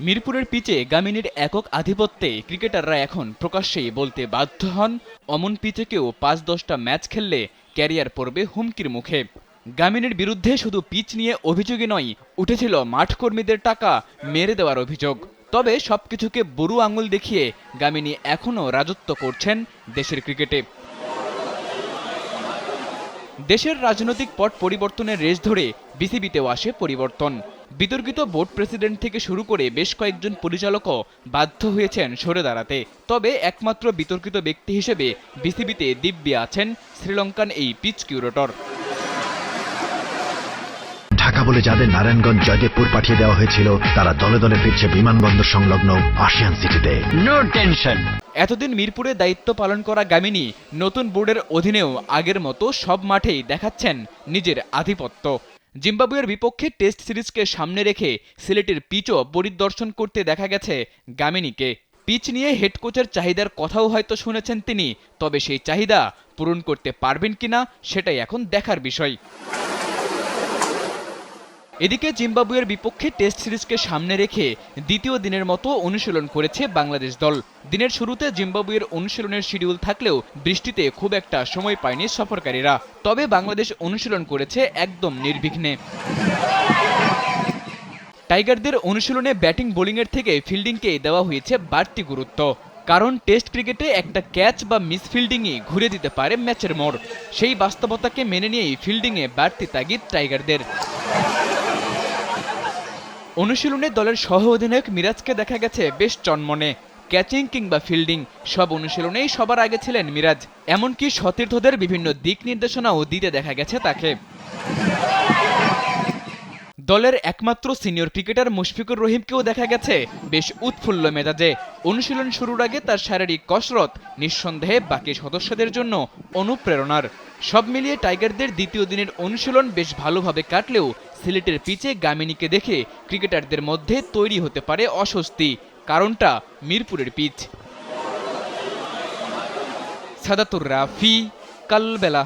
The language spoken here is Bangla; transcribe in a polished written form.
মিরপুরের পিচে গামিনীর একক আধিপত্যে ক্রিকেটাররা এখন প্রকাশ্যেই বলতে বাধ্য হন, অমন পিচে কেউ ৫-১০টা ম্যাচ খেললে ক্যারিয়ার পড়বে হুমকির মুখে। গামিনীর বিরুদ্ধে শুধু পিচ নিয়ে অভিযোগই নয়, উঠেছিল মাঠকর্মীদের টাকা মেরে দেওয়ার অভিযোগ। তবে সবকিছুকে বুড়ো আঙুল দেখিয়ে গামিনী এখনও রাজত্ব করছেন দেশের ক্রিকেটে। দেশের রাজনৈতিক পট পরিবর্তনের রেশ ধরে বিসিবিতেও আসে পরিবর্তন। বিতর্কিত বোর্ড প্রেসিডেন্ট থেকে শুরু করে বেশ কয়েকজন পরিচালকও বাধ্য হয়েছেন সরে দাঁড়াতে। তবে একমাত্র বিতর্কিত ব্যক্তি হিসেবে বিসিবিতে দিব্যি আছেন শ্রীলঙ্কান এই পিচ কিউরেটর। ঢাকা বলে যাদের নারায়ণগঞ্জ জয়দেবপুর পাঠিয়ে দেওয়া হয়েছিল, তারা দলে দলে ফিরছে বিমানবন্দর সংলগ্ন আশিয়ান সিটিতে। No tension. এতদিন মিরপুরে দায়িত্ব পালন করা গামিনী নতুন বোর্ডের অধীনেও আগের মতো সব মাঠেই দেখাচ্ছেন নিজের আধিপত্য। জিম্বাবুয়ের বিপক্ষে টেস্ট সিরিজকে সামনে রেখে সিলেটের পিচও পরিদর্শন করতে দেখা গেছে গামিনীকে। পিচ নিয়ে হেড কোচের চাহিদার কথাও হয়তো শুনেছেন তিনি, তবে সেই চাহিদা পূরণ করতে পারবেন কিনা সেটাই এখন দেখার বিষয়। এদিকে জিম্বাবুয়ের বিপক্ষে টেস্ট সিরিজকে সামনে রেখে দ্বিতীয় দিনের মতো অনুশীলন করেছে বাংলাদেশ দল। দিনের শুরুতে জিম্বাবুয়ের অনুশীলনের শিডিউল থাকলেও বৃষ্টিতে খুব একটা সময় পায়নি সফরকারীরা। তবে বাংলাদেশ অনুশীলন করেছে একদম নির্বিঘ্নে। টাইগারদের অনুশীলনে ব্যাটিং বোলিংয়ের থেকে ফিল্ডিংকে দেওয়া হয়েছে বাড়তি গুরুত্ব। কারণ টেস্ট ক্রিকেটে একটা ক্যাচ বা মিসফিল্ডিংই ঘুরে দিতে পারে ম্যাচের মোড়। সেই বাস্তবতাকে মেনে নিয়েই ফিল্ডিংয়ে বাড়তি তাগিদ টাইগারদের। অনুশীলনে দলের সহ অধিনায়ক মিরাজকে দেখা গেছে বেশ চনমনে। ক্যাচিং কিংবা ফিল্ডিং সব অনুশীলনেই সবার আগে ছিলেন মিরাজ। এমনকি সতীর্থদের বিভিন্ন দিক নির্দেশনাও দিতে দেখা গেছে তাকে। দলের একমাত্র সিনিয়র ক্রিকেটার মুশফিকুর রহিমকেও দেখা গেছে বেশ উৎফুল্ল মেজাজে। অনুশীলন শুরুর আগে তার শারীরিক কসরত নিঃসন্দেহে বাকি সদস্যদের জন্য অনুপ্রেরণার। সব মিলিয়ে টাইগারদের দ্বিতীয় দিনের অনুশীলন বেশ ভালোভাবে কাটলেও সিলেটের পিচে গামিনীকে দেখে ক্রিকেটারদের মধ্যে তৈরি হতে পারে অস্বস্তি। কারণটা মিরপুরের পিচ। সাদাতুর রাফি, কালবেলা।